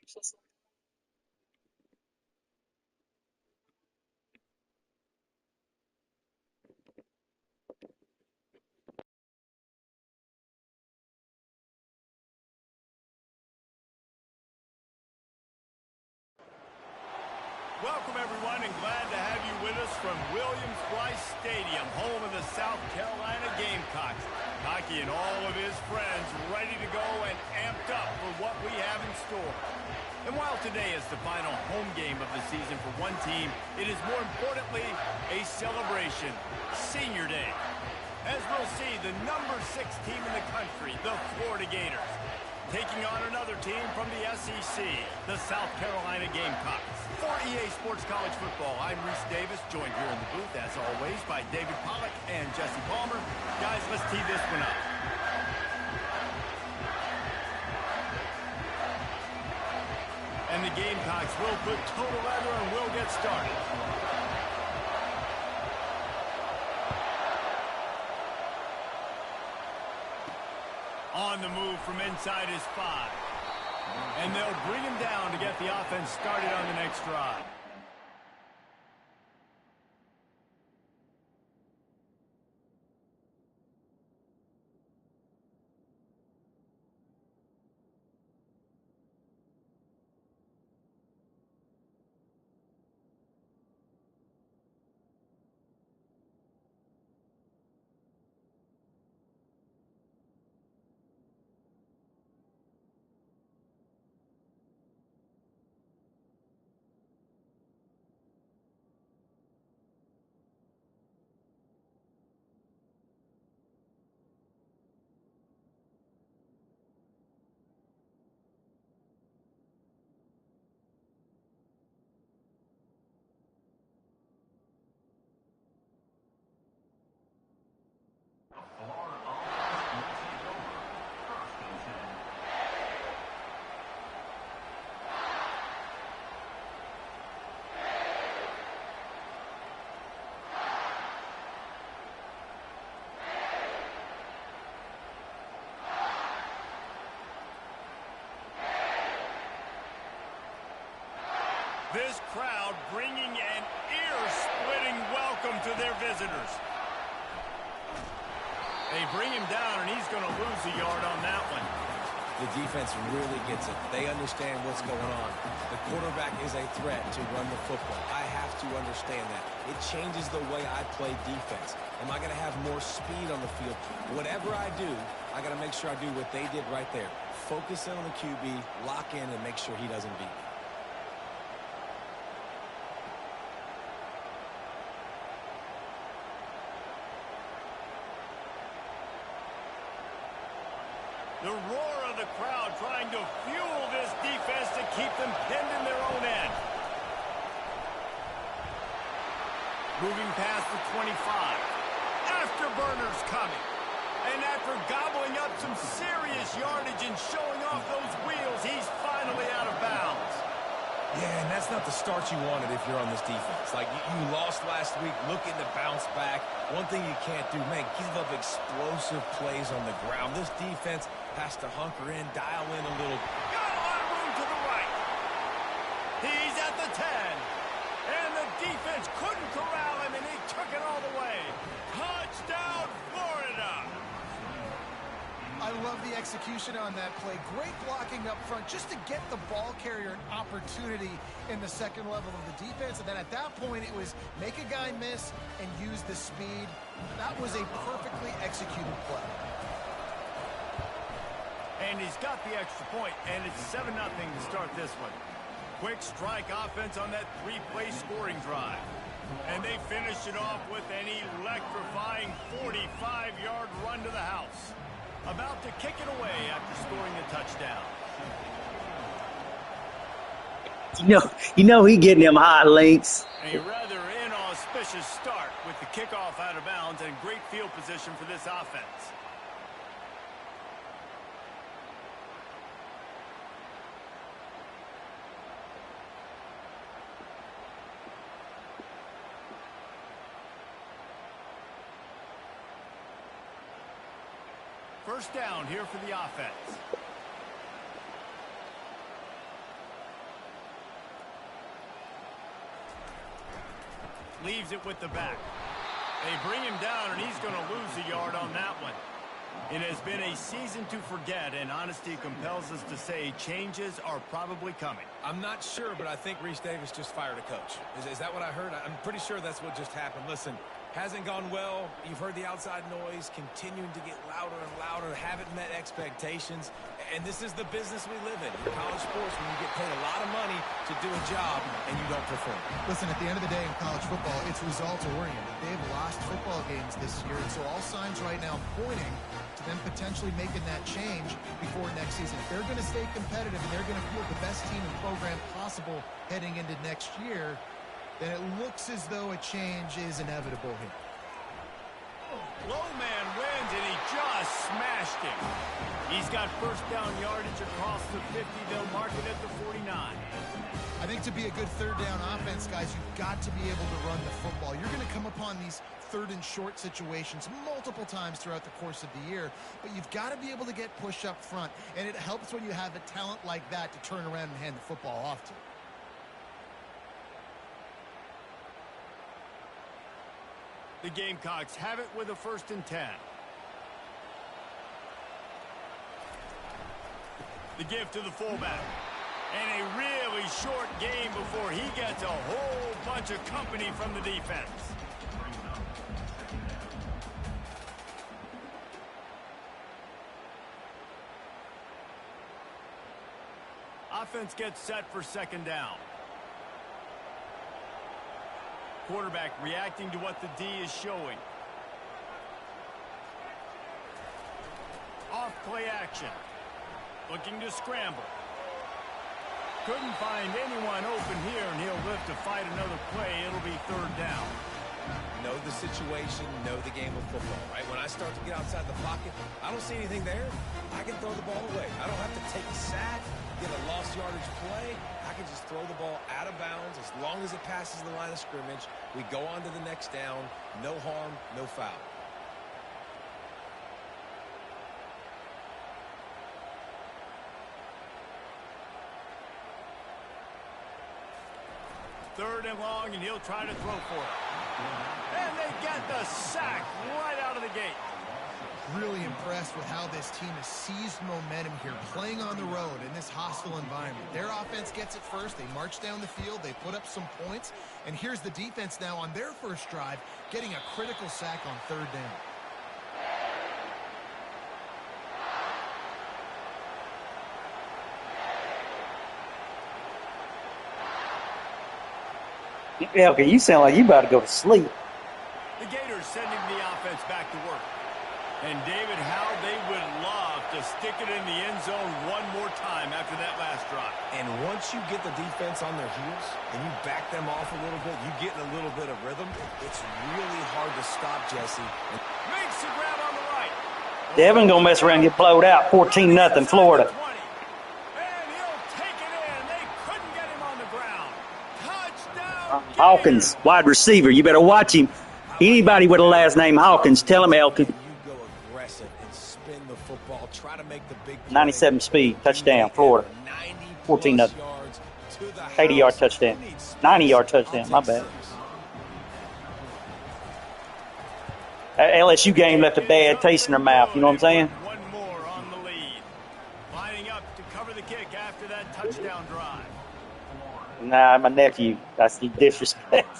Welcome, everyone, and glad to have you with us from Williams-Brice Stadium, home of the South Carolina Gamecocks. Hockey and all of his friends ready to go and amped up for what we have in store. And while today is the final home game of the season for one team, it is more importantly a celebration, Senior Day. As we'll see, the number 6 team in the country, the Florida Gators, taking on another team from the SEC, the South Carolina Gamecocks. For EA Sports College Football, I'm Reese Davis, joined here in the booth, as always, by David Pollack and Jesse Palmer. Guys, let's tee this one up. And the Gamecocks will put total leather and will get started. On the move from inside his 5. And they'll bring him down to get the offense started on the next drive. This crowd bringing an ear-splitting welcome to their visitors. They bring him down, and he's going to lose a yard on that one. The defense really gets it. They understand what's going on. The quarterback is a threat to run the football. I have to understand that. It changes the way I play defense. Am I going to have more speed on the field? Whatever I do, I got to make sure I do what they did right there. Focus in on the QB, lock in, and make sure he doesn't beat. The roar of the crowd trying to fuel this defense to keep them pinned in their own end. Moving past the 25. Afterburners coming. And after gobbling up some serious yardage and showing off those wheels, he's finally out of bounds. Yeah, and that's not the start you wanted if you're on this defense. Like, you lost last week, looking to bounce back. One thing you can't do, man, give up explosive plays on the ground. This defense has to hunker in, dial in a little. Got a lot of room to the right. He's at the 10. And the defense couldn't corral him, and he took it all the way. Touchdown, Florida! I love the execution on that play. Great blocking up front just to get the ball carrier an opportunity in the second level of the defense. And then at that point, it was make a guy miss and use the speed. That was a perfectly executed play. And he's got the extra point, and it's 7-0 to start this one. Quick strike offense on that 3-play scoring drive. And they finish it off with an electrifying 45-yard run to the house. About to kick it away after scoring a touchdown. You know he getting them high links. A rather inauspicious start with the kickoff out of bounds and great field position for this offense. First down here for the offense. leaves it with the back. They bring him down, and he's going to lose a yard on that one. It has been a season to forget, and honesty compels us to say changes are probably coming. I'm not sure, but I think Reese Davis just fired a coach. Is that what I heard? I'm pretty sure that's what just happened. Listen, hasn't gone well. You've heard the outside noise continuing to get louder and louder. Haven't met expectations. And this is the business we live in college sports, when you get paid a lot of money to do a job and you don't perform. Listen, at the end of the day in college football, it's results oriented. They've lost football games this year, and so all signs right now pointing to them potentially making that change before next season. If they're going to stay competitive and they're going to field the best team and program possible heading into next year, then it looks as though a change is inevitable here. Low man wins, and he just smashed him. He's got first down yardage across the 50. They'll mark it at the 49. I think to be a good third down offense, guys, you've got to be able to run the football. You're going to come upon these third and short situations multiple times throughout the course of the year, but you've got to be able to get push up front, and it helps when you have a talent like that to turn around and hand the football off to. The Gamecocks have it with a 1st and 10. The give to the fullback. And a really short game before he gets a whole bunch of company from the defense. Offense gets set for 2nd down. Quarterback reacting to what the D is showing. Off play action. Looking to scramble. Couldn't find anyone open here, and he'll live to fight another play. It'll be 3rd down. Know the situation, know the game of football, right? When I start to get outside the pocket, I don't see anything there. I can throw the ball away. I don't have to take a sack, get a lost yardage play. I can just throw the ball out of bounds as long as it passes the line of scrimmage. We go on to the next down. No harm, no foul. Third and long, and he'll try to throw for it. And they get the sack right out of the gate. Really impressed with how this team has seized momentum here, playing on the road in this hostile environment. Their offense gets it first. They march down the field. They put up some points. And here's the defense now on their first drive, getting a critical sack on 3rd down. Elke, you sound like you about to go to sleep. The Gators sending the offense back to work. And David, how they would love to stick it in the end zone one more time after that last drive. And once you get the defense on their heels and you back them off a little bit, you get in a little bit of rhythm, it's really hard to stop, Jesse. Makes the grab on the right. Devin gonna mess around and get blowed out 14-0 Florida. And he'll take it in. They couldn't get him on the ground. Touchdown. Hawkins, wide receiver. You better watch him. Anybody with a last name Hawkins, tell him Elke. You go aggressive and spin the football, try to make the big play. 97 speed, touchdown, Florida. 14-0. 80-yard touchdown. 90-yard touchdown, my bad. That LSU game left a bad taste in their mouth, you know what I'm saying? One more on the lead. Lining up to cover the kick after that touchdown drive. Nah, my nephew. That's the disrespect.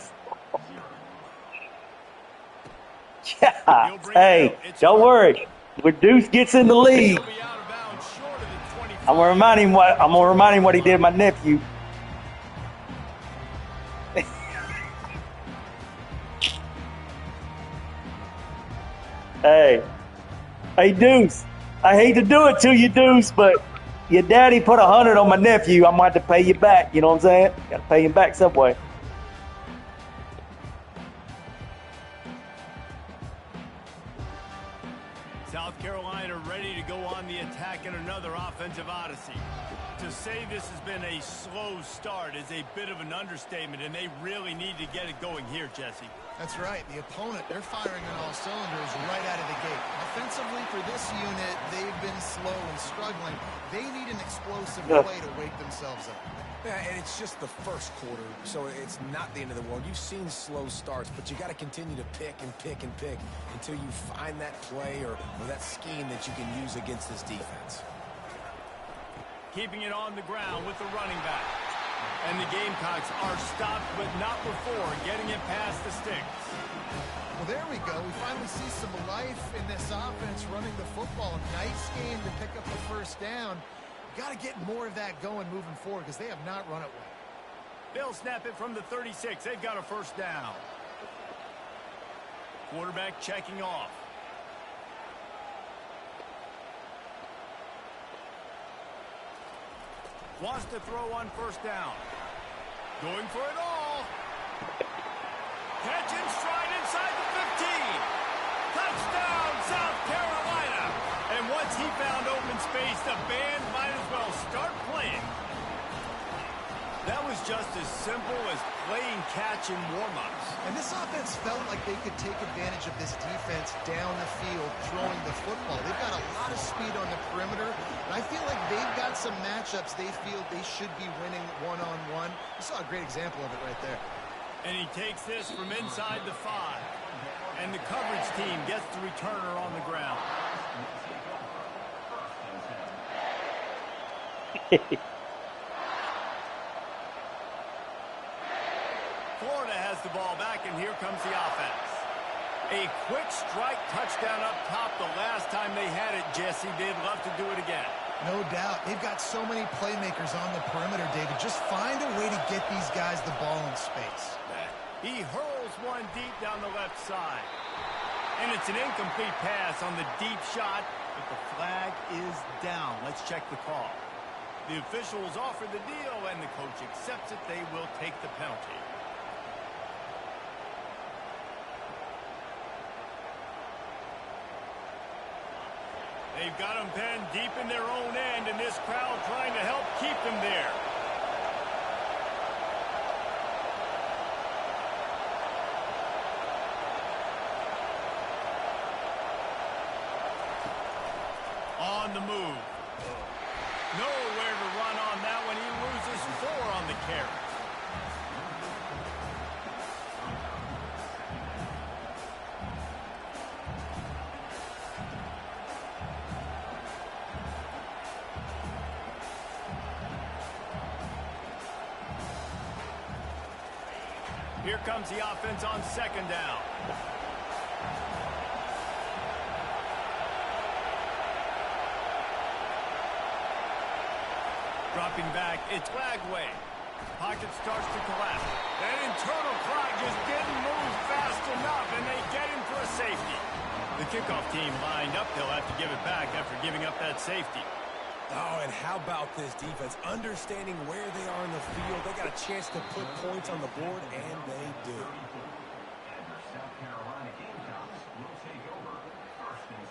Yeah. Hey, don't worry. When Deuce gets in the league, I'm gonna remind him what he did to my nephew. Hey, Deuce. I hate to do it to you, Deuce, but your daddy put 100 on my nephew. I'm going to have to pay you back. You know what I'm saying? Got to pay him back some way. South Carolina ready to go on the attack in another offensive odyssey. To say this has been a slow start is a bit of an understatement, and they really need to get it going here, Jesse. That's right. The opponent, they're firing on all cylinders right out of the gate. Offensively, for this unit, they've been slow and struggling. They need an explosive play to wake themselves up. Yeah, and it's just the first quarter, so it's not the end of the world. You've seen slow starts, but you got to continue to pick and pick and pick until you find that play or that scheme that you can use against this defense. Keeping it on the ground with the running back. And the Gamecocks are stopped, but not before getting it past the sticks. Well, there we go. We finally see some life in this offense running the football. Nice game to pick up the first down. Got to get more of that going moving forward because they have not run it well. They'll snap it from the 36. They've got a first down. Quarterback checking off. Wants to throw on first down. Going for it all. Catch and stride inside the 15. Touchdown, South Carolina. And once he found open space, the band might as well start playing. That was just as simple as playing catch in warm-ups. And this offense felt like they could take advantage of this defense down the field, throwing the football. They've got a lot of speed on the perimeter, and I feel like they've got some matchups they feel they should be winning one-on-one. You saw a great example of it right there. And he takes this from inside the 5. And the coverage team gets the returner on the ground. Florida has the ball back, and here comes the offense. A quick strike touchdown up top the last time they had it, Jesse. They'd love to do it again. No doubt. They've got so many playmakers on the perimeter, David. Just find a way to get these guys the ball in space. He hurls one deep down the left side. And it's an incomplete pass on the deep shot, but the flag is down. Let's check the call. The officials offer the deal, and the coach accepts it. They will take the penalty. They've got them penned deep in their own end, and this crowd trying to help keep them there. On the move. Nowhere to run on that one. He loses 4 on the carry. Here comes the offense on second down. Dropping back, it's Flagway. Pocket starts to collapse. That internal clock just didn't move fast enough, and they get him for a safety. The kickoff team lined up. They'll have to give it back after giving up that safety. Oh, and how about this defense? Understanding where they are in the field. They got a chance to put points on the board, and they do. South Carolina Gamecocks will take over first and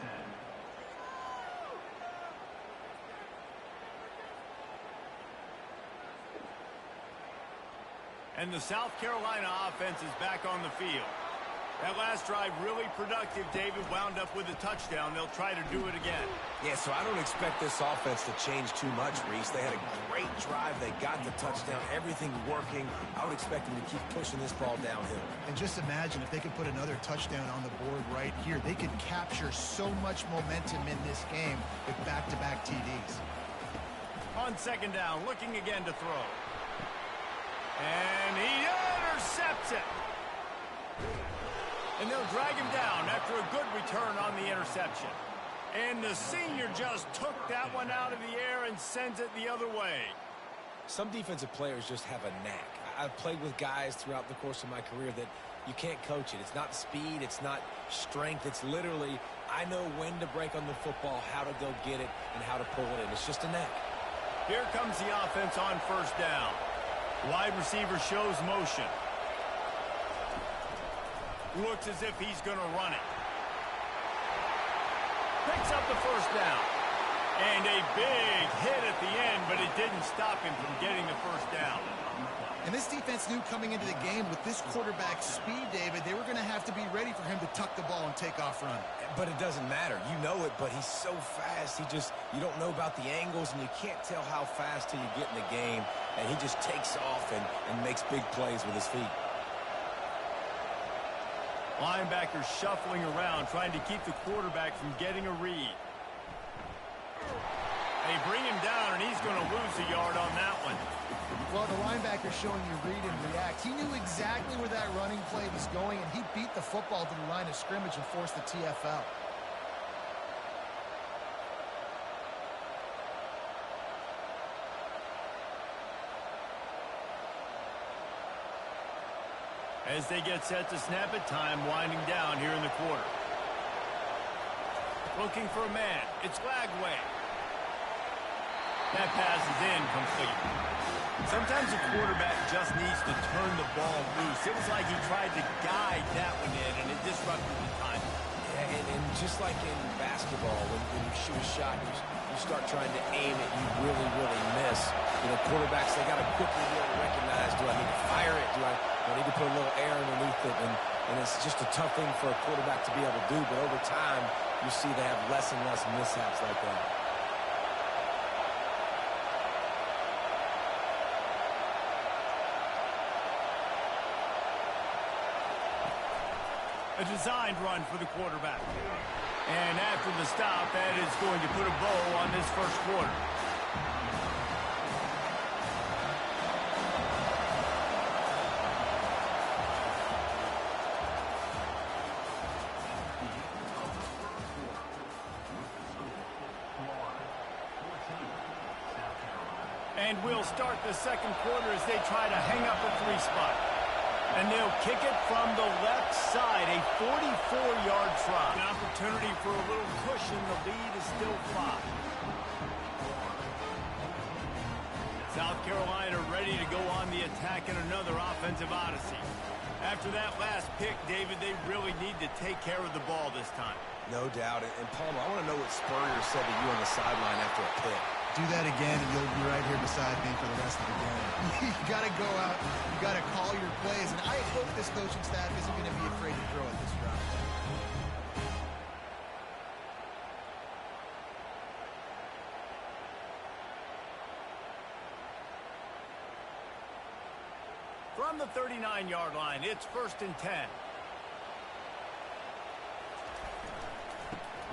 10. And the South Carolina offense is back on the field. That last drive really productive. David wound up with a touchdown. They'll try to do it again. Yeah, so I don't expect this offense to change too much, Reese. They had a great drive. They got the touchdown. Everything working. I would expect them to keep pushing this ball downhill. And just imagine if they could put another touchdown on the board right here. They could capture so much momentum in this game with back-to-back TDs. On second down, looking again to throw. And he intercepts it. And they'll drag him down after a good return on the interception. And the senior just took that one out of the air and sends it the other way. Some defensive players just have a knack. I've played with guys throughout the course of my career that you can't coach it. It's not speed. It's not strength. It's literally, I know when to break on the football, how to go get it, and how to pull it in. It's just a knack. Here comes the offense on first down. Wide receiver shows motion. Looks as if he's going to run it. Picks up the first down. And a big hit at the end, but it didn't stop him from getting the first down. And this defense knew coming into the game with this quarterback's speed, David, they were going to have to be ready for him to tuck the ball and take off running. But it doesn't matter. You know it, but he's so fast. You don't know about the angles, and you can't tell how fast till you get in the game. And he just takes off and makes big plays with his feet. Linebacker shuffling around, trying to keep the quarterback from getting a read. They bring him down, and he's going to lose a yard on that one. Well, the linebacker showing you read and react. He knew exactly where that running play was going, and he beat the football to the line of scrimmage and forced the TFL. As they get set to snap it, time winding down here in the quarter. Looking for a man. It's Lagway. That pass is incomplete. Sometimes a quarterback just needs to turn the ball loose. It was like he tried to guide that one in, and it disrupted the time. Yeah, and just like in basketball, when you shoot a shot, you start trying to aim it, you really miss. You know, quarterbacks, they got to quickly be able to recognize, do I need to fire it? Do I need to put a little air underneath it? And it's just a tough thing for a quarterback to be able to do. But over time, you see they have less and less mishaps like that. A designed run for the quarterback. And after the stop, that is going to put a bow on this first quarter. And we'll start the second quarter as they try to hang up a 3 spot. And they'll kick it from the left side, a 44-yard try. An opportunity for a little cushion. The lead is still 5. South Carolina ready to go on the attack in another offensive odyssey. After that last pick, David, they really need to take care of the ball this time. No doubt. And Palmer, I want to know what Spurrier said to you on the sideline after a pick. Do that again, and you'll be right here beside me for the rest of the game. You got to go out. You got to call your plays, and I hope this coaching staff isn't going to be afraid to throw at this drive. From the 39-yard line, it's 1st and 10.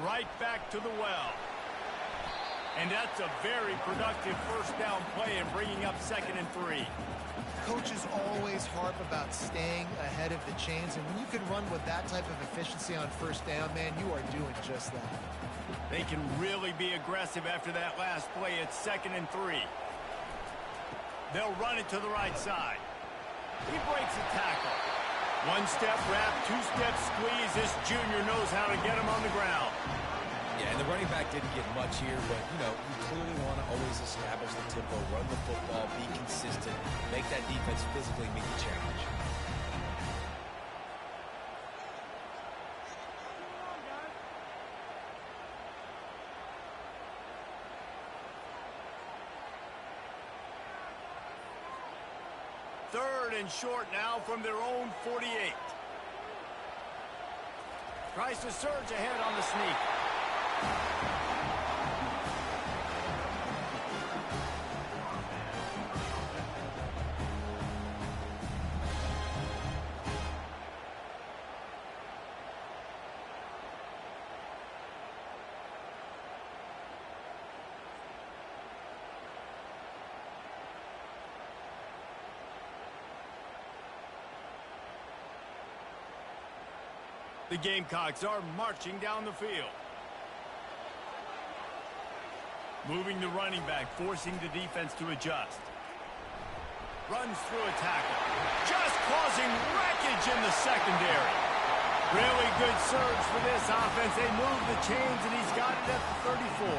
Right back to the well. And that's a very productive first down play and bringing up 2nd and 3. Coaches always harp about staying ahead of the chains, and when you can run with that type of efficiency on first down, man, you are doing just that. They can really be aggressive after that last play. It's 2nd and 3. They'll run it to the right side. He breaks a tackle. 1-step wrap, 2-step squeeze. This junior knows how to get him on the ground. Yeah, and the running back didn't get much here, but, you know, you clearly want to always establish the tempo, run the football, be consistent, make that defense physically meet the challenge. Third and short now from their own 48. Tries to surge ahead on the sneak. The Gamecocks are marching down the field. Moving the running back, forcing the defense to adjust. Runs through a tackle. Just causing wreckage in the secondary. Really good surge for this offense. They move the chains, and he's got it at the 34.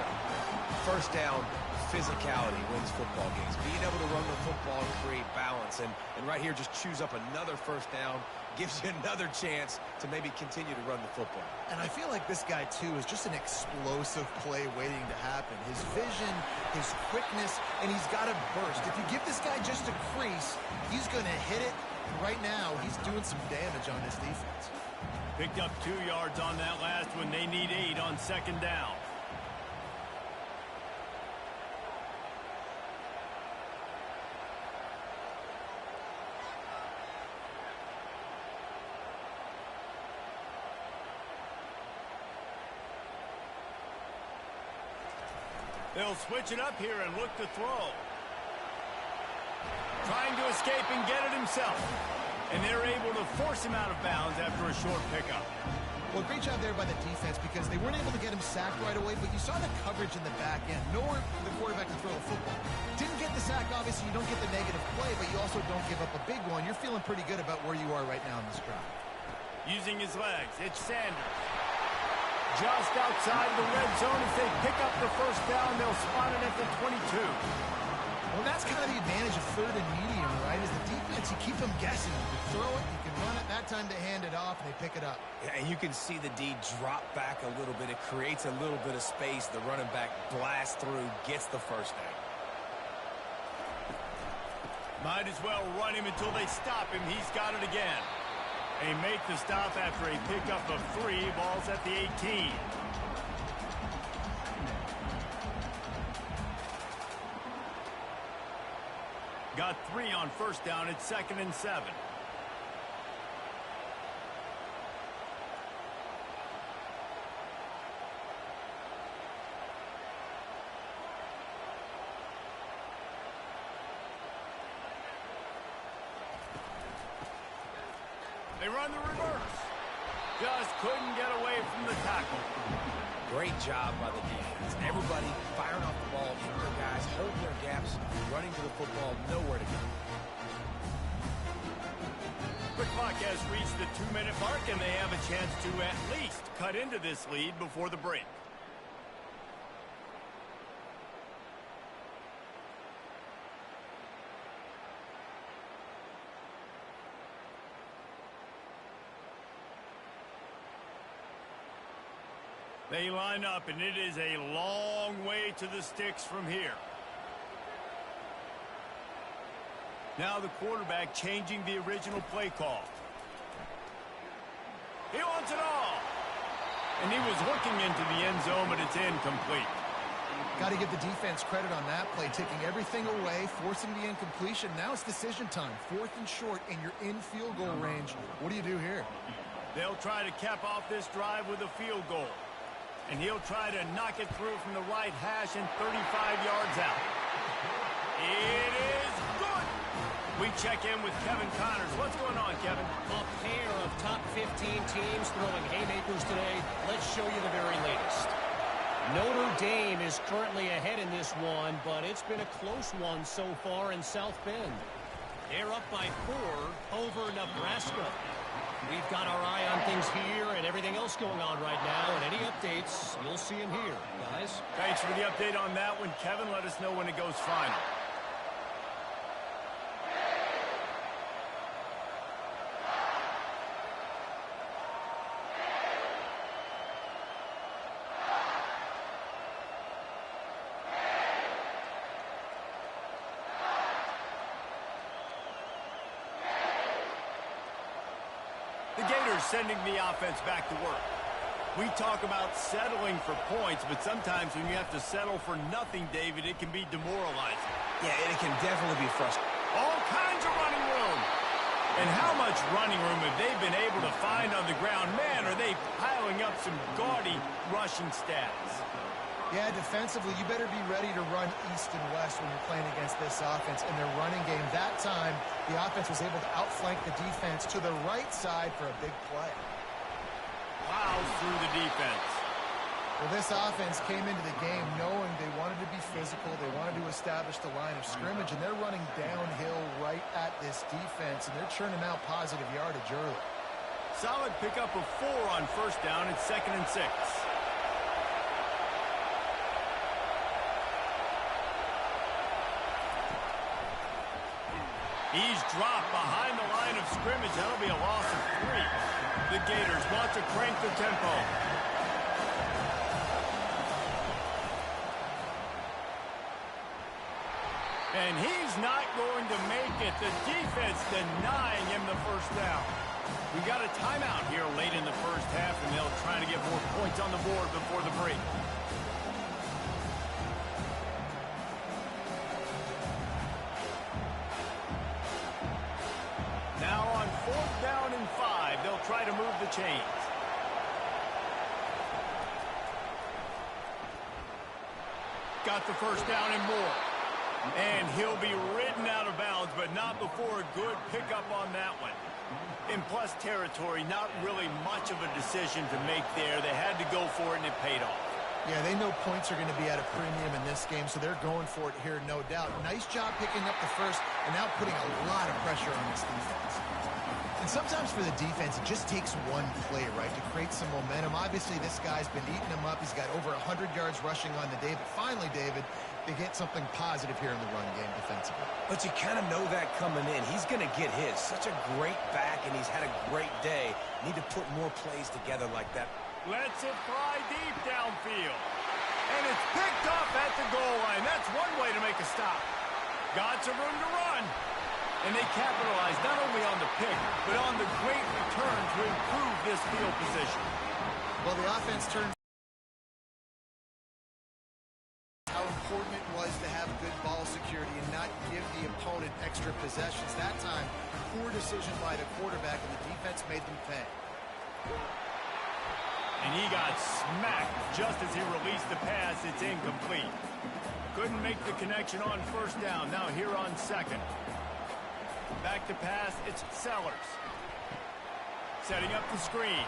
First down, physicality wins football games. Being able to run the football and create balance. And right here, just choose up another first down, gives you another chance to maybe continue to run the football. And I feel like this guy, too, is just an explosive play waiting to happen. His vision, his quickness, and he's got a burst. If you give this guy just a crease, he's going to hit it. Right now, he's doing some damage on this defense. Picked up 2 yards on that last one. They need 8 on second down. They'll switch it up here and look to throw. Trying to escape and get it himself. And they're able to force him out of bounds after a short pickup. Well, great job there by the defense because they weren't able to get him sacked right away, but you saw the coverage in the back end. Nowhere for the quarterback to throw the football. Didn't get the sack, obviously. You don't get the negative play, but you also don't give up a big one. You're feeling pretty good about where you are right now in this drive. Using his legs, it's Sanders. Just outside the red zone as they pick up the first down. They'll spot it at the 22. Well, that's kind of the advantage of third and medium, right? Is the defense, you keep them guessing. You can throw it, you can run it. That time they hand it off, and they pick it up. Yeah, and you can see the D drop back a little bit. It creates a little bit of space. The running back blasts through, gets the first down. Might as well run him until they stop him. He's got it again. They make the stop after a pickup of 3. Ball's at the 18. Got 3 on first down. It's 2nd and 7. They run the reverse. Just couldn't get away from the tackle. Great job by the defense. Everybody firing off the ball, hitting their guys, holding their gaps, running to the football, nowhere to go. The clock has reached the 2-minute mark, and they have a chance to at least cut into this lead before the break. They line up, and it is a long way to the sticks from here. Now the quarterback changing the original play call. He wants it all. And he was looking into the end zone, but it's incomplete. Got to give the defense credit on that play, taking everything away, forcing the incompletion. Now it's decision time. 4th and short, and you're in field goal range. What do you do here? They'll try to cap off this drive with a field goal. And he'll try to knock it through from the right hash and 35 yards out. It is good. We check in with Kevin Connors. What's going on, Kevin? A pair of top 15 teams throwing haymakers today. Let's show you the very latest. Notre Dame is currently ahead in this one, but it's been a close one so far in South Bend. They're up by 4 over Nebraska. We've got our eye on things here and everything else going on right now, and any updates, you'll see them here, guys. Thanks for the update on that one, Kevin. Let us know when it goes final. The Gators sending the offense back to work. We talk about settling for points, but sometimes when you have to settle for nothing, David, it can be demoralizing. Yeah, and it can definitely be frustrating. All kinds of running room. And how much running room have they been able to find on the ground? Man, are they piling up some gaudy rushing stats. Yeah, defensively, you better be ready to run east and west when you're playing against this offense. In their running game, that time, the offense was able to outflank the defense to the right side for a big play. Plows through the defense. Well, this offense came into the game knowing they wanted to be physical, they wanted to establish the line of scrimmage, and they're running downhill right at this defense, and they're churning out positive yardage early. Solid pickup of 4 on first down at 2nd and 6. He's dropped behind the line of scrimmage. That'll be a loss of 3. The Gators want to crank the tempo. And he's not going to make it. The defense denying him the first down. We got a timeout here late in the first half, and they'll try to get more points on the board before the break. Now on 4th down and 5, they'll try to move the chains. Got the first down and more. And he'll be ridden out of bounds, but not before a good pickup on that one. In plus territory, not really much of a decision to make there. They had to go for it, and it paid off. Yeah, they know points are going to be at a premium in this game, so they're going for it here, no doubt. Nice job picking up the first, and now putting a lot of pressure on this defense. And sometimes for the defense, it just takes one play, right, to create some momentum. Obviously, this guy's been eating them up. He's got over 100 yards rushing on the day, but finally, David, they get something positive here in the run game defensively. But you kind of know that coming in. He's going to get his. Such a great back, and he's had a great day. Need to put more plays together like that. Lets it fly deep downfield. And it's picked off at the goal line. That's one way to make a stop. Got some room to run. And they capitalize not only on the pick, but on the great return to improve this field position. Well, the offense turns how important it was to have good ball security and not give the opponent extra possessions. That time, poor decision by the quarterback, and the defense made them pay. And he got smacked just as he released the pass. It's incomplete. Couldn't make the connection on first down. Now here on 2nd. Back to pass, it's Sellers. Setting up the screen.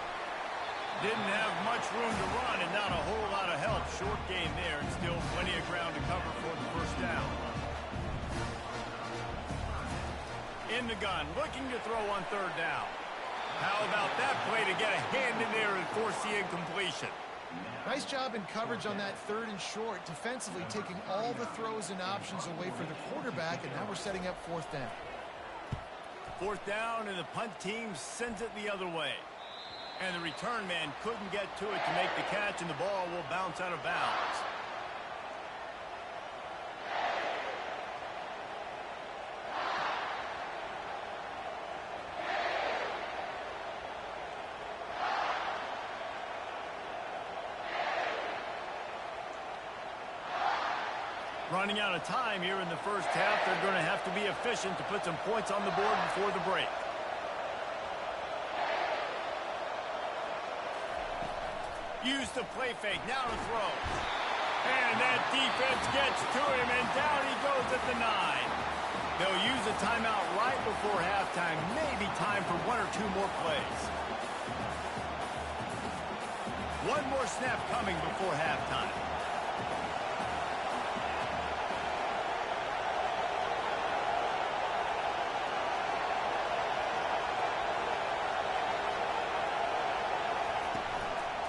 Didn't have much room to run and not a whole lot of help. Short gain there, and still plenty of ground to cover for the first down. In the gun, looking to throw on 3rd down. How about that play to get a hand in there and force the incompletion? Nice job in coverage on that 3rd and short, defensively taking all the throws and options away for the quarterback, and now we're setting up 4th down. 4th down, and the punt team sends it the other way. And the return man couldn't get to it to make the catch, and the ball will bounce out of bounds. Running out of time here in the first half. They're going to have to be efficient to put some points on the board before the break. Use the play fake. Now to throw. And that defense gets to him, and down he goes at the 9. They'll use a timeout right before halftime. Maybe time for 1 or 2 more plays. One more snap coming before halftime.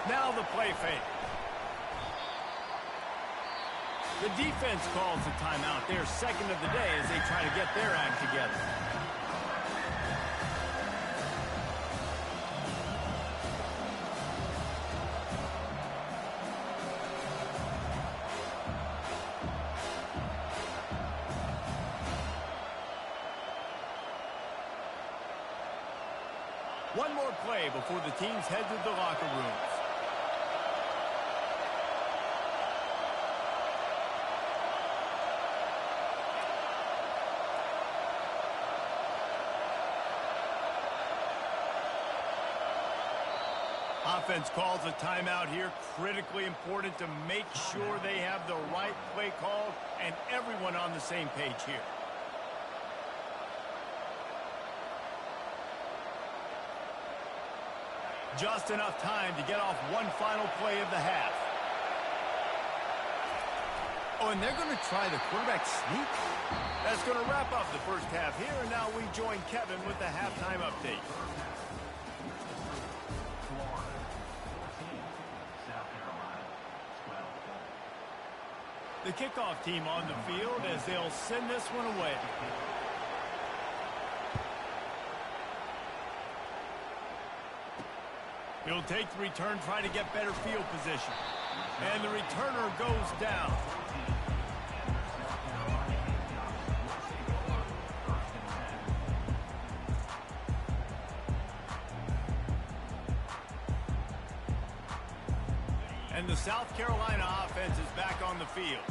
Now the play fake. The defense calls the timeout. Their 2nd of the day as they try to get their act together. One more play before the teams head to the locker rooms. Offense calls a timeout here. Critically important to make sure they have the right play called and everyone on the same page here. Just enough time to get off one final play of the half. Oh, and they're going to try the quarterback sneak. That's going to wrap up the first half here, and now we join Kevin with the halftime update. The kickoff team on the field as they'll send this one away. He'll take the return, try to get better field position. And the returner goes down. And the South Carolina offense is back on the field.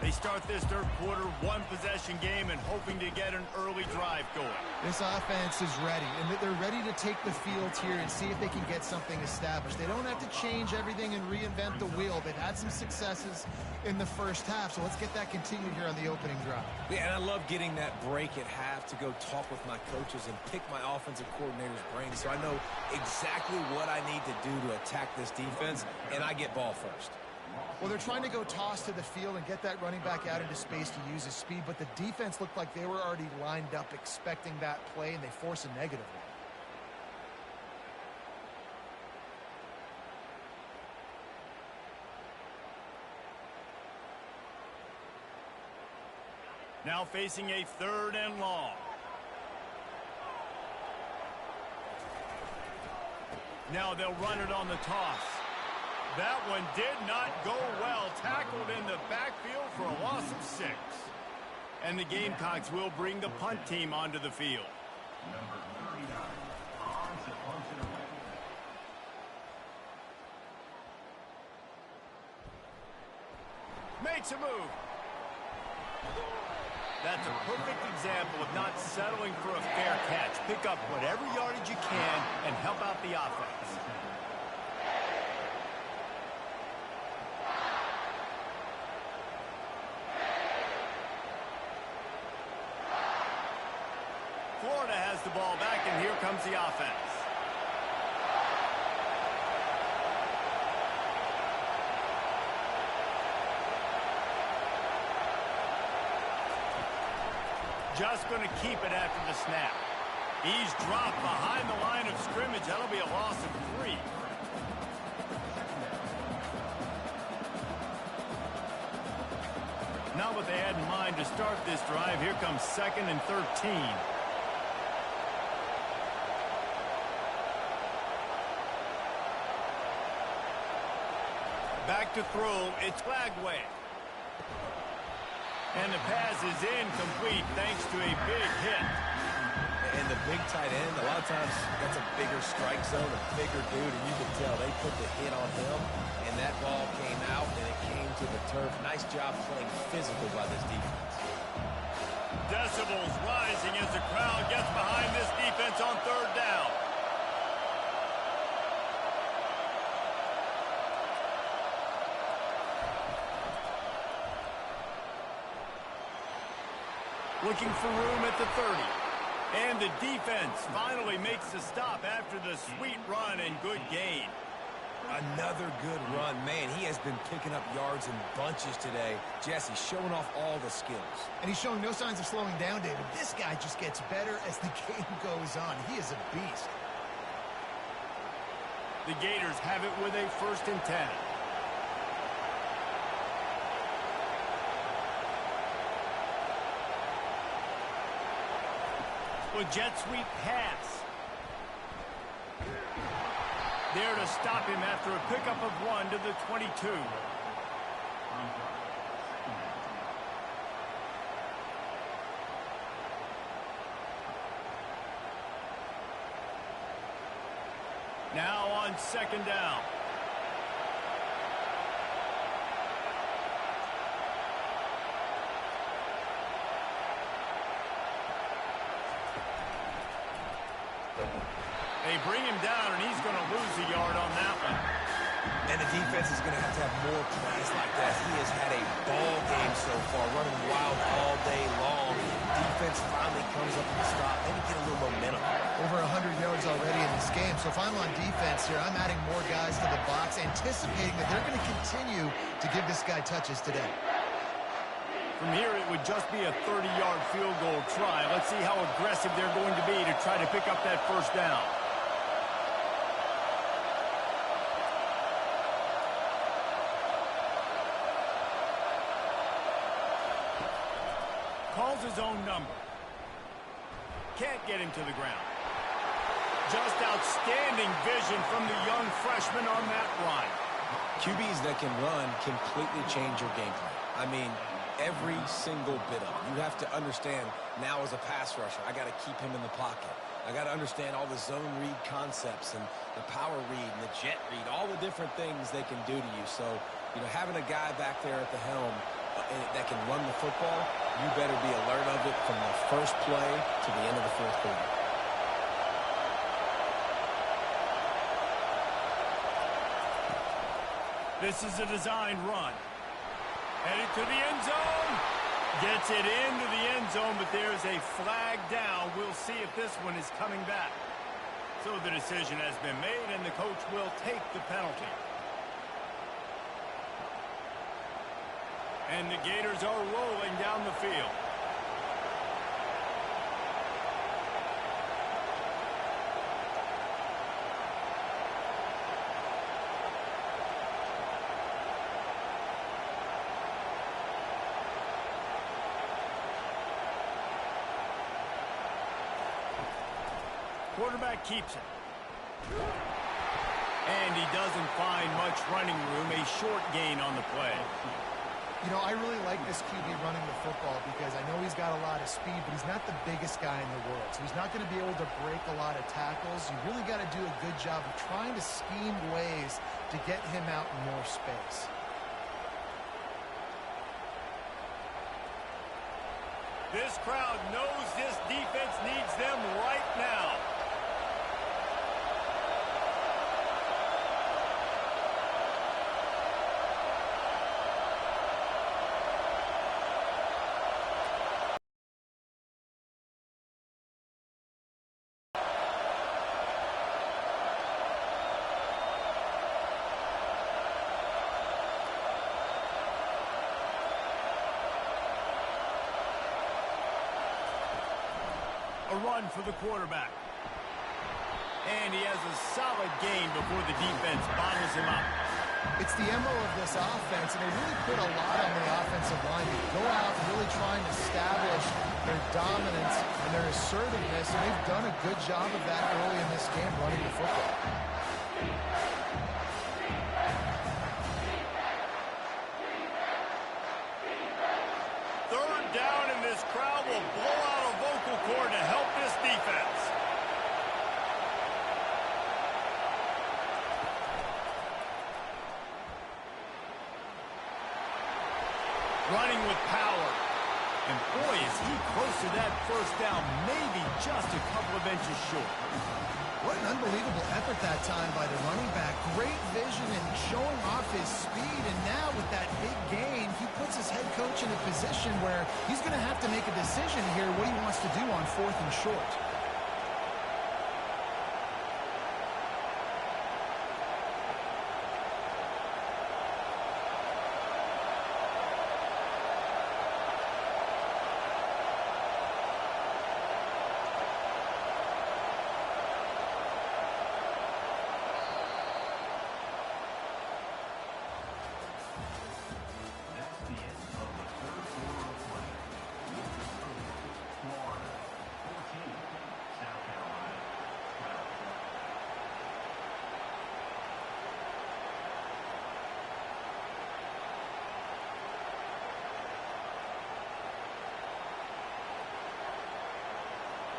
They start this third quarter, one-possession game, and hoping to get an early drive going. This offense is ready, and they're ready to take the field here and see if they can get something established. They don't have to change everything and reinvent the wheel. They've had some successes in the first half, so let's get that continued here on the opening drive. Yeah, and I love getting that break at half to go talk with my coaches and pick my offensive coordinator's brains so I know exactly what I need to do to attack this defense, and I get ball first. Well, they're trying to go toss to the field and get that running back out into space to use his speed, but the defense looked like they were already lined up expecting that play, and they force a negative one. Now facing a 3rd and long. Now they'll run it on the toss. That one did not go well. Tackled in the backfield for a loss of 6. And the Gamecocks will bring the punt team onto the field. Number 39, offensive punts it away. Makes a move. That's a perfect example of not settling for a fair catch. Pick up whatever yardage you can and help out the offense. Florida has the ball back, and here comes the offense. Just going to keep it after the snap. He's dropped behind the line of scrimmage. That'll be a loss of 3. Not what they had in mind to start this drive. Here comes 2nd and 13. Back to throw. It's Flagway. And the pass is incomplete thanks to a big hit. And the big tight end, a lot of times that's a bigger strike zone, a bigger dude, and you can tell they put the hit on him, and that ball came out, and it came to the turf. Nice job playing physical by this defense. Decibels rising as the crowd gets behind this defense on 3rd down. Looking for room at the 30. And the defense finally makes the stop after the sweet run and good gain. Another good run. Man, he has been picking up yards in bunches today. Jesse showing off all the skills. And he's showing no signs of slowing down, David. This guy just gets better as the game goes on. He is a beast. The Gators have it with a 1st and 10. With jet sweep pass. There to stop him after a pickup of 1 to the 22. Now on 2nd down. They bring him down, and he's going to lose a yard on that one. And the defense is going to have more plays like that. He has had a ball game so far, running wild all day long. Defense finally comes up with a stop. Maybe get a little momentum. Over 100 yards already in this game. So if I'm on defense here, I'm adding more guys to the box, anticipating that they're going to continue to give this guy touches today. From here, it would just be a 30-yard field goal try. Let's see how aggressive they're going to be to try to pick up that 1st down. Calls his own number. Can't get him to the ground. Just outstanding vision from the young freshman on that run. QBs that can run completely change your game plan. I mean, every single bit of it. You have to understand now as a pass rusher, I got to keep him in the pocket. I got to understand all the zone read concepts and the power read and the jet read, all the different things they can do to you. So, having a guy back there at the helm that can run the football, you better be alert of it from the first play to the end of the fourth quarter. This is a designed run. Headed to the end zone. Gets it into the end zone, but there's a flag down. We'll see if this one is coming back. So the decision has been made, and the coach will take the penalty. And the Gators are rolling down the field. Quarterback keeps it. And he doesn't find much running room. A short gain on the play. I really like this QB running the football because I know he's got a lot of speed, but he's not the biggest guy in the world. So he's not going to be able to break a lot of tackles. You really got to do a good job of trying to scheme ways to get him out in more space. This crowd knows this defense needs them right now. A run for the quarterback. And he has a solid gain before the defense bottles him up. It's the MO of this offense, and they really put a lot on the offensive line. They go out and really trying to establish their dominance and their assertiveness, and they've done a good job of that early in this game running the football. Third down, and this crowd will blow out a vocal cord to help this defense. Running with power. And boy, is he close to that first down, maybe just a couple of inches short. What an unbelievable effort that time by the running back. Great vision and showing off his speed. And now with that big gain, he puts his head coach in a position where he's going to have to make a decision here what he wants to do on 4th and short.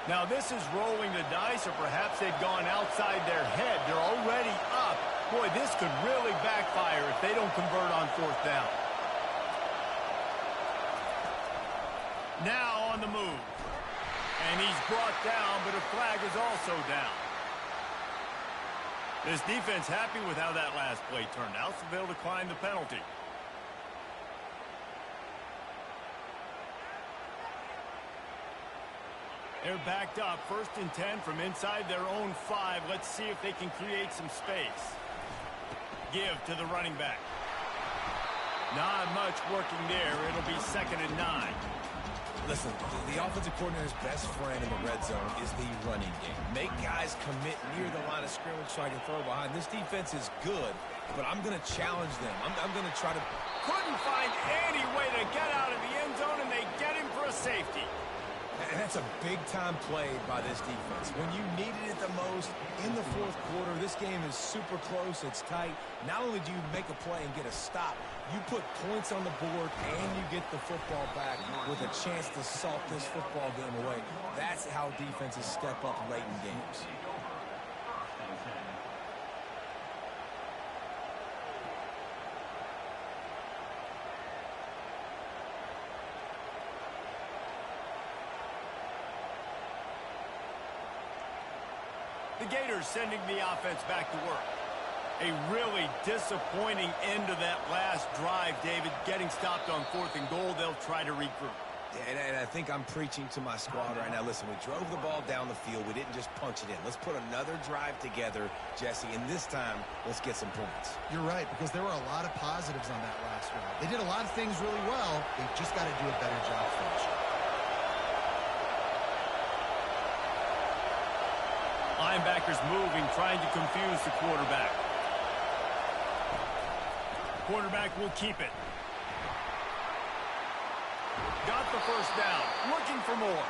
Now this is rolling the dice, or perhaps they've gone outside their head. They're already up. Boy, this could really backfire if they don't convert on 4th down. Now on the move. And he's brought down, but a flag is also down. This defense happy with how that last play turned out, so they'll decline the penalty. They're backed up, 1st and 10 from inside their own 5. Let's see if they can create some space. Give to the running back. Not much working there. It'll be 2nd and 9. Listen, the offensive coordinator's best friend in the red zone is the running game. Make guys commit near the line of scrimmage so I can throw behind. This defense is good, but I'm going to challenge them. I'm going to try to... Couldn't find any way to get out of the end zone, and they get him for a safety. And that's a big-time play by this defense. When you needed it the most in the fourth quarter, this game is super close, it's tight. Not only do you make a play and get a stop, you put points on the board and you get the football back with a chance to salt this football game away. That's how defenses step up late in games. The Gators sending the offense back to work. A really disappointing end to that last drive, David. Getting stopped on 4th and goal, they'll try to regroup. And I think I'm preaching to my squad right now. Listen, we drove the ball down the field. We didn't just punch it in. Let's put another drive together, Jesse, and this time, let's get some points. You're right, because there were a lot of positives on that last drive. They did a lot of things really well. They've just got to do a better job finishing. Linebackers moving, trying to confuse the quarterback. Quarterback will keep it. Got the first down, looking for more.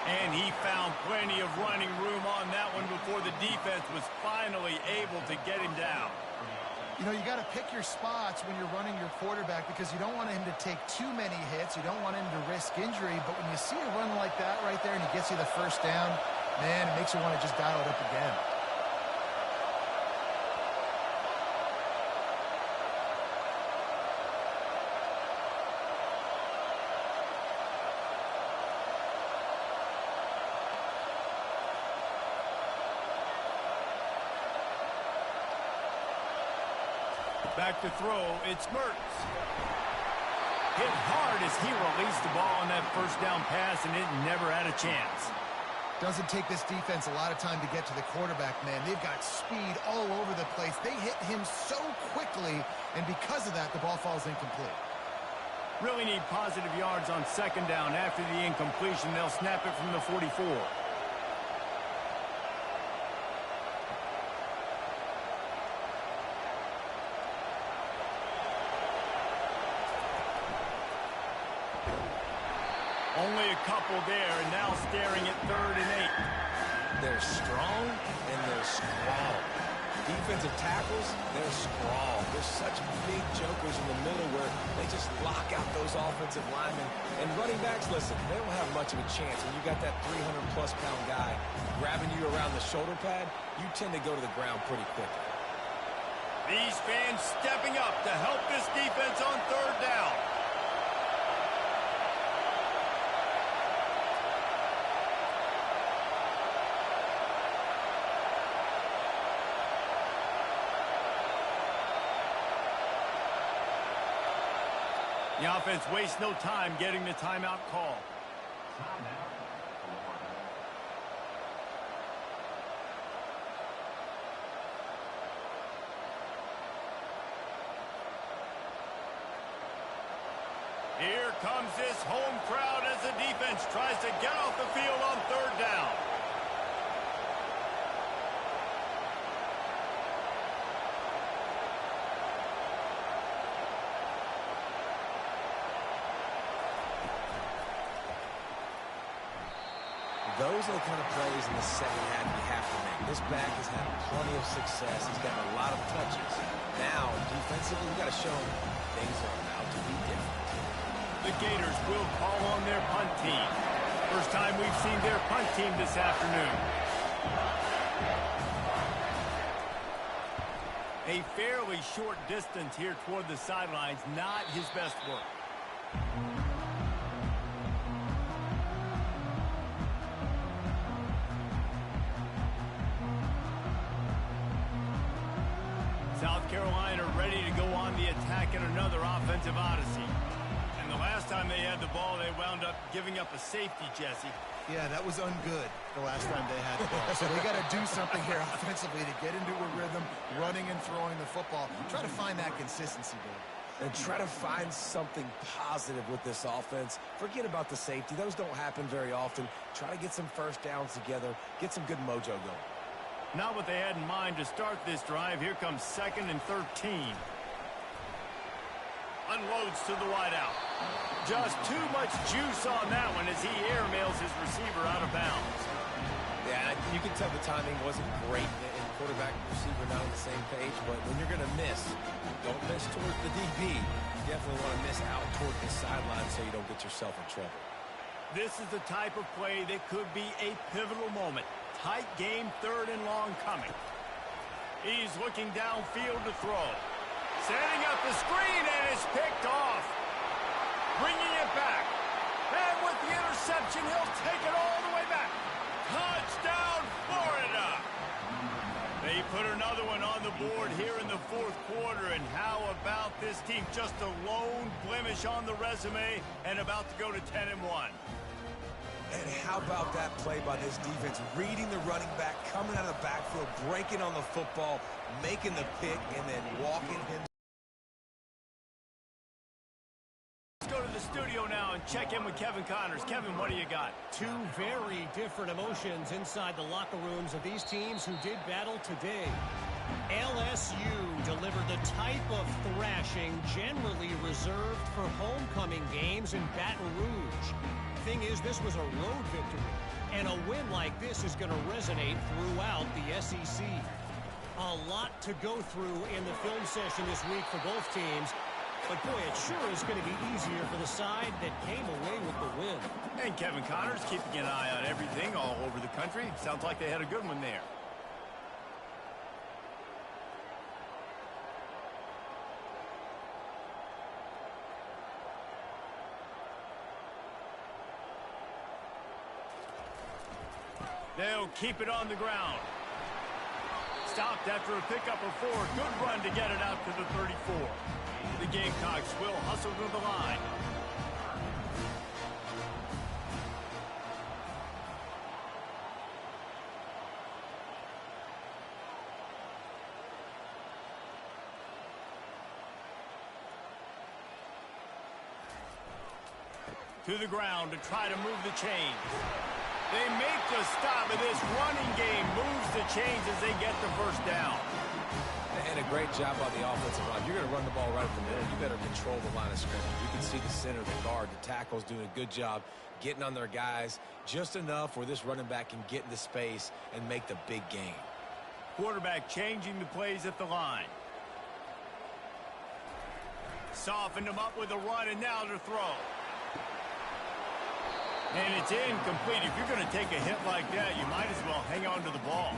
And he found plenty of running room on that one before the defense was finally able to get him down. You know, you got to pick your spots when you're running your quarterback because you don't want him to take too many hits. You don't want him to risk injury. But when you see a run like that right there and he gets you the first down, man, it makes you want to just dial it up again. Back to throw, it's Mertz. Hit hard as he released the ball on that first down pass, and it never had a chance. Doesn't take this defense a lot of time to get to the quarterback, man. They've got speed all over the place. They hit him so quickly, and because of that, the ball falls incomplete. Really need positive yards on 2nd down. After the incompletion, they'll snap it from the 44. Only a couple there, and now staring at 3rd and 8. They're strong and they're strong. Defensive tackles, they're strong. They're such big jokers in the middle where they just lock out those offensive linemen. And running backs, listen, they don't have much of a chance. When you got that 300-plus pound guy grabbing you around the shoulder pad, you tend to go to the ground pretty quickly. These fans stepping up to help this defense on 3rd down. The offense wastes no time getting the timeout call. Here comes this home crowd as the defense tries to get off the field on 3rd down. Those are the kind of plays in the second half you have to make. This back has had plenty of success. He's gotten a lot of touches. Now, defensively, we've got to show him things are about to be different. The Gators will call on their punt team. First time we've seen their punt team this afternoon. A fairly short distance here toward the sidelines, not his best work. South Carolina ready to go on the attack in another offensive odyssey. And the last time they had the ball, they wound up giving up a safety, Jesse. Yeah, that was ungood the last time they had the ball. So they got to do something here offensively to get into a rhythm, running and throwing the football. Try to find that consistency, dude. And try to find something positive with this offense. Forget about the safety. Those don't happen very often. Try to get some first downs together. Get some good mojo going. Not what they had in mind to start this drive. Here comes 2nd and 13. unloads to the wideout. Just too much juice on that one as he airmails his receiver out of bounds. Yeah, you can tell the timing wasn't great, and quarterback and receiver not on the same page, but when you're going to miss, don't miss towards the DB. You definitely want to miss out toward the sideline so you don't get yourself in trouble. This is the type of play that could be a pivotal moment. Tight game, 3rd and long coming. He's looking downfield to throw. Setting up the screen, and it's picked off. Bringing it back. And with the interception, he'll take it all the way back. Touchdown, Florida! They put another one on the board here in the 4th quarter, and how about this team? Just a lone blemish on the resume and about to go to 10-1. And how about that play by this defense? Reading the running back, coming out of the backfield, breaking on the football, making the pick, and then walking him. Let's go to the studio now and check in with Kevin Connors. Kevin, what do you got? Two very different emotions inside the locker rooms of these teams who did battle today. LSU delivered the type of thrashing generally reserved for homecoming games in Baton Rouge. Thing is, this was a road victory, and a win like this is going to resonate throughout the SEC. A lot to go through in the film session this week for both teams, but boy, it sure is going to be easier for the side that came away with the win. And Kevin Connors keeping an eye on everything all over the country. Sounds like they had a good one there. They'll keep it on the ground. Stopped after a pickup of 4. Good run to get it out to the 34. The Gamecocks will hustle to the line. To the ground to try to move the chains. They make the stop, and this running game moves the chains as they get the first down. And a great job by the offensive line. You're going to run the ball right up the middle. You better control the line of scrimmage. You can see the center, the guard, the tackles doing a good job getting on their guys just enough where this running back can get into space and make the big game. Quarterback changing the plays at the line. Softened him up with a run, and now to throw. And it's incomplete. If you're going to take a hit like that, you might as well hang on to the ball.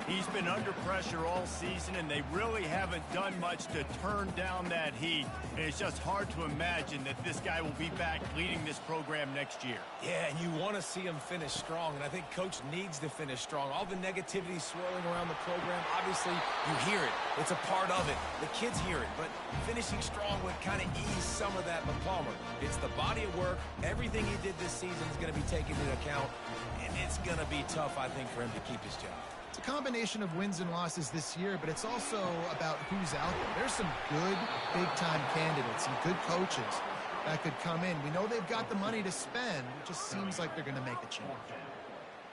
He's been under pressure all season, and they really haven't done much to turn down that heat. And it's just hard to imagine that this guy will be back leading this program next year. Yeah, and you want to see him finish strong, and I think Coach needs to finish strong. All the negativity swirling around the program, obviously, you hear it. It's a part of it. The kids hear it, but finishing strong would kind of ease some of that with Palmer. It's the body of work. Everything he did this season is going to be taken into account, and it's going to be tough, I think, for him to keep his job. It's a combination of wins and losses this year, but it's also about who's out there. There's some good big-time candidates, some good coaches that could come in. We know they've got the money to spend. It just seems like they're going to make a change.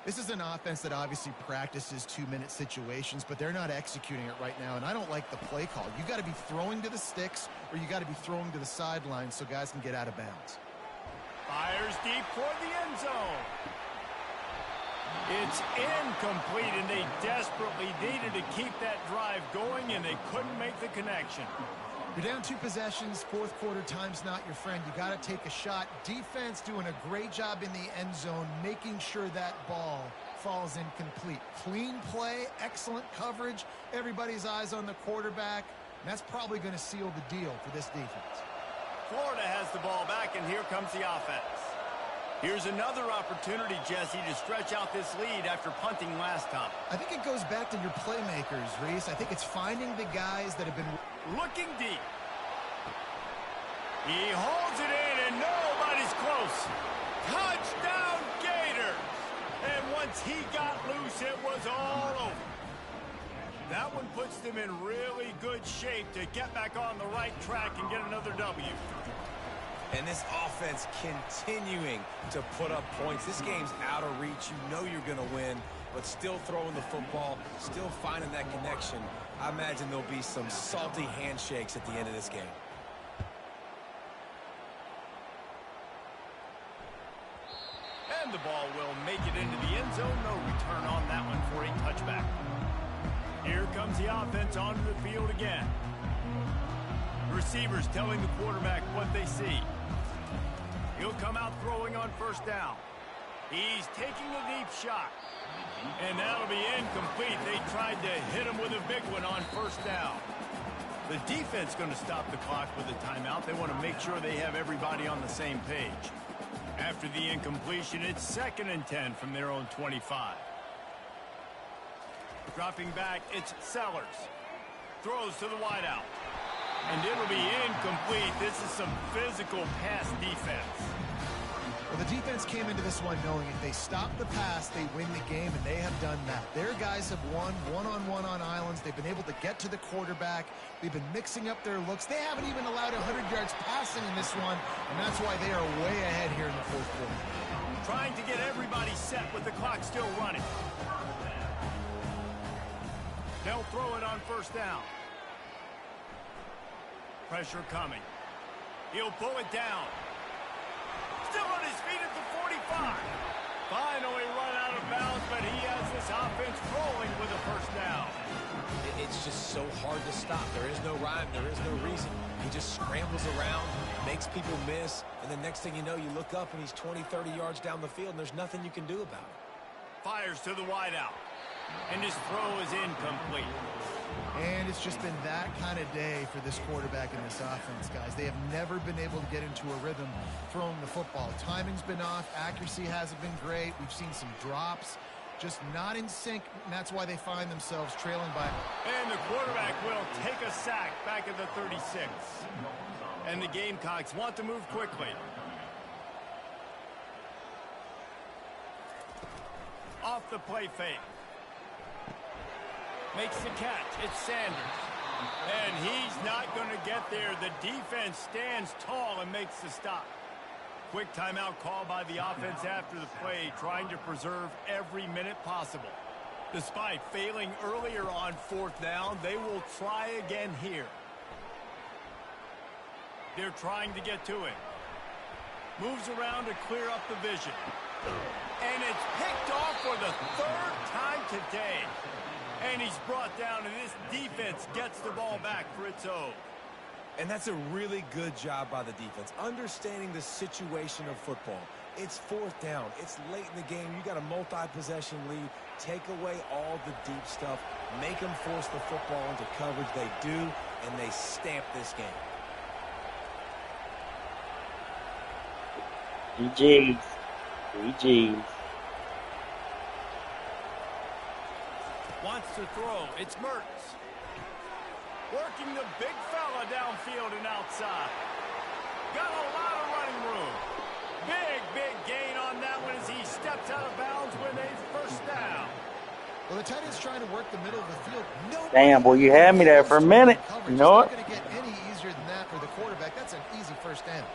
This is an offense that obviously practices 2-minute situations, but they're not executing it right now, and I don't like the play call. You got to be throwing to the sticks, or you got to be throwing to the sideline so guys can get out of bounds. Fires deep for the end zone. It's incomplete, and they desperately needed to keep that drive going, and they couldn't make the connection. You're down 2 possessions, 4th quarter, time's not your friend. You got to take a shot. Defense doing a great job in the end zone, making sure that ball falls incomplete. Clean play, excellent coverage, everybody's eyes on the quarterback, and that's probably going to seal the deal for this defense. Florida has the ball back, and here comes the offense. Here's another opportunity, Jesse, to stretch out this lead after punting last time. I think it goes back to your playmakers, Reese. I think it's finding the guys that have been looking deep. He holds it in, and nobody's close. Touchdown, Gators! And once he got loose, it was all over. That one puts them in really good shape to get back on the right track and get another W. And this offense continuing to put up points. This game's out of reach. You know you're going to win, but still throwing the football, still finding that connection. I imagine there'll be some salty handshakes at the end of this game. and the ball will make it into the end zone. No return on that one for a touchback. Here comes the offense onto the field again. Receivers telling the quarterback what they see. He'll come out throwing on first down. He's taking a deep shot. And that'll be incomplete. They tried to hit him with a big one on first down. The defense going to stop the clock with a timeout. They want to make sure they have everybody on the same page. After the incompletion, it's 2nd and 10 from their own 25. Dropping back, it's Sellers. Throws to the wideout. And it'll be incomplete. This is some physical pass defense. Well, the defense came into this one knowing if they stop the pass, they win the game, and they have done that. Their guys have won one-on-one on islands. They've been able to get to the quarterback. They've been mixing up their looks. They haven't even allowed 100 yards passing in this one, and that's why they are way ahead here in the fourth quarter. Trying to get everybody set with the clock still running. They'll throw it on first down. Pressure coming. He'll pull it down. Still on his feet at the 45. Finally run out of bounds, but he has this offense rolling with a first down. It's just so hard to stop. There is no rhyme. There is no reason. He just scrambles around, makes people miss, and the next thing you know, you look up and he's 20, 30 yards down the field, and there's nothing you can do about it. Fires to the wideout. And his throw is incomplete. And it's just been that kind of day for this quarterback and this offense, guys. They have never been able to get into a rhythm throwing the football. Timing's been off. Accuracy hasn't been great. We've seen some drops. Just not in sync, and that's why they find themselves trailing by. And the quarterback will take a sack back at the 36. And the Gamecocks want to move quickly. Off the play fake. Makes the catch. It's Sanders. And he's not going to get there. The defense stands tall and makes the stop. Quick timeout call by the offense after the play, trying to preserve every minute possible. Despite failing earlier on fourth down, they will try again here. They're trying to get to it. Moves around to clear up the vision. And it's picked off for the 3rd time today. And he's brought down, and this defense gets the ball back for its own. And that's a really good job by the defense, understanding the situation of football. It's 4th down. It's late in the game. You got a multi-possession lead. Take away all the deep stuff. Make them force the football into coverage. They do, and they stamp this game. GG's. GG's. Wants to throw. It's Mertz. Working the big fella downfield and outside. Got a lot of running room. Big gain on that one as he steps out of bounds with a first down. Well, the tight end's trying to work the middle of the field. Damn, boy, you had me there for a minute. You know what? It's not going to get any easier than that for the quarterback. That's an easy first down.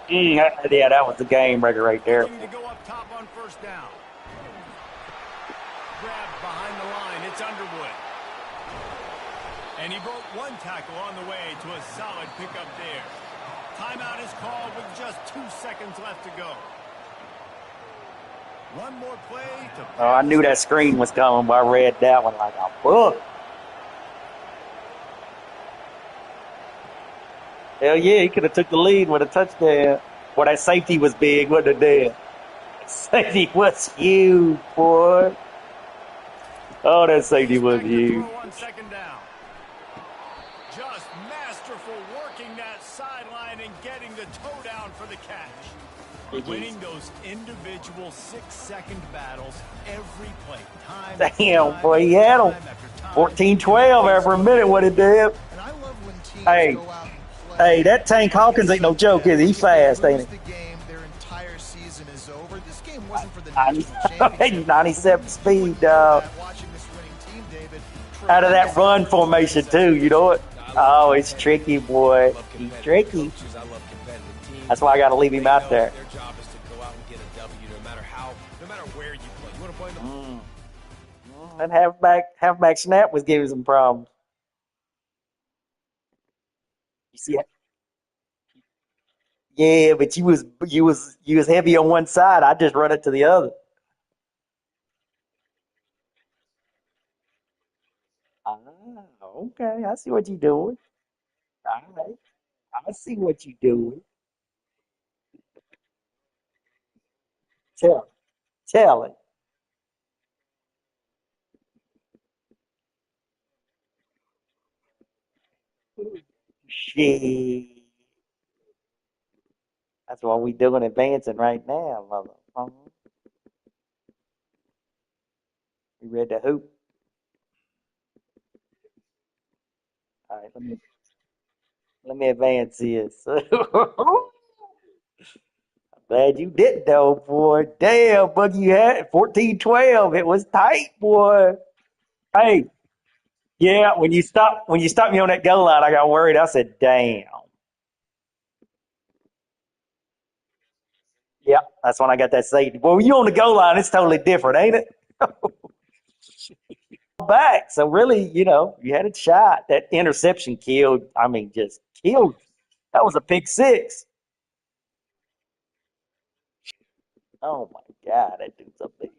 Yeah, that was the game breaker right there. Looking to go up top on first down. Grabbed behind the line. It's Underwood. And he broke one tackle on the way to a solid pickup there. Timeout is called with just 2 seconds left to go. One more play to... Oh, I knew that screen was coming, but I read that one like a book. Hell yeah, he could have took the lead with a touchdown. Boy, that safety was big, wasn't it, there? Safety was huge, boy. Oh, that safety was huge. On second down. Just masterful working that sideline and getting the toe down for the catch. Winning those individual 6-second battles every play. Damn, boy, he had them. 14-12 every minute, what it did. And I love when teams Hey. go out and play. Hey, that Tank Hawkins ain't no joke, is he? He fast, ain't Lose he? the game, their entire season is over. This game wasn't for the national championship. 97 speed, dog. Watching this winning team, David, Out of that run formation, too, you know what? Oh, it's tricky, boy. He's tricky. I love competitive teams. That's why I got to leave him out there. Their job is to go out and get a W no matter where you play. You want to play them? That halfback snap was giving some problems. You see, Yeah, but you was heavy on one side. I just run it to the other. Ah, okay. I see what you're doing. All right. I see what you're doing. Tell, tell it. Shit. That's what we doing advancing right now, mother. You ready to hoop? All right, let me advance this. Glad you did though, boy. Damn, Boogie, you had it. 14-12. It was tight, boy. Hey, yeah, when you stopped me on that goal line, I got worried. I said, damn. Yeah, that's when I got that safety. Well, when you on the goal line, it's totally different, ain't it? Back. So really, you had a shot. That interception killed. I mean, just killed. That was a pick six. Oh my God, that dude's a beast.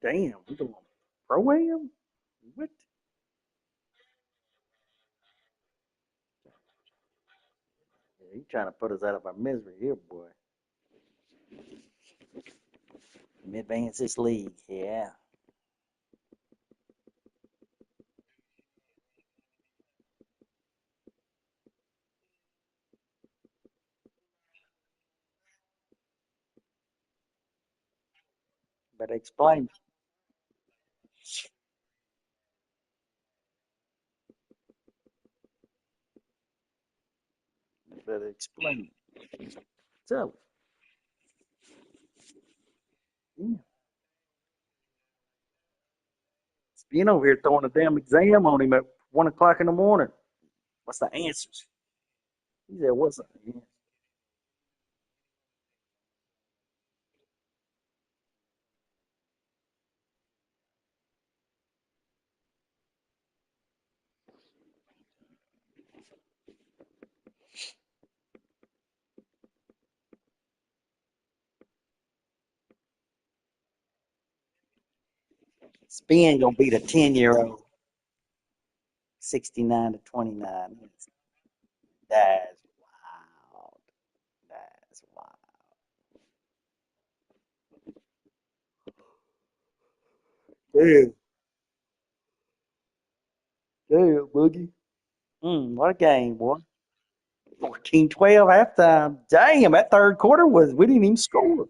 Damn, we doing pro am? What? Yeah, he trying to put us out of our misery here, boy. Advance this league, yeah. Better explain. Better explain. So, yeah. It's being over here throwing a damn exam on him at 1 o'clock in the morning. What's the answers? He said, "What's the answer?" Spin gonna beat a 10-year-old, 69-29. That's wild. That's wild. Damn, damn, Boogie. What a game, boy. 14-12 halftime. Damn, that third quarter we didn't even score.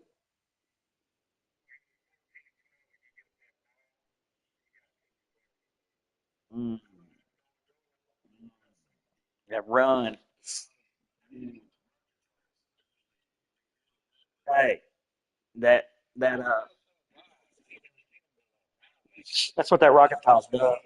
Mm, that run. Hey, that that that's what that rocket toss does.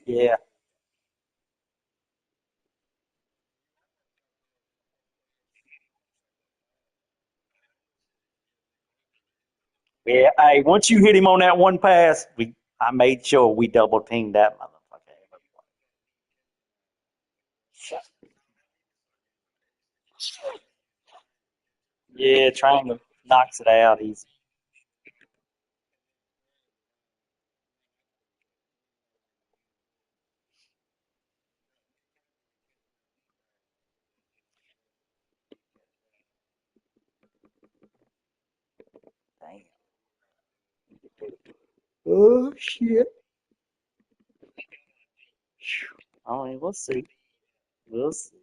Yeah. Yeah. Hey, once you hit him on that one pass, I made sure we double teamed that motherfucker. Yeah, triangle knocks it out. He's damn. Oh shit. I mean, we'll see. We'll see.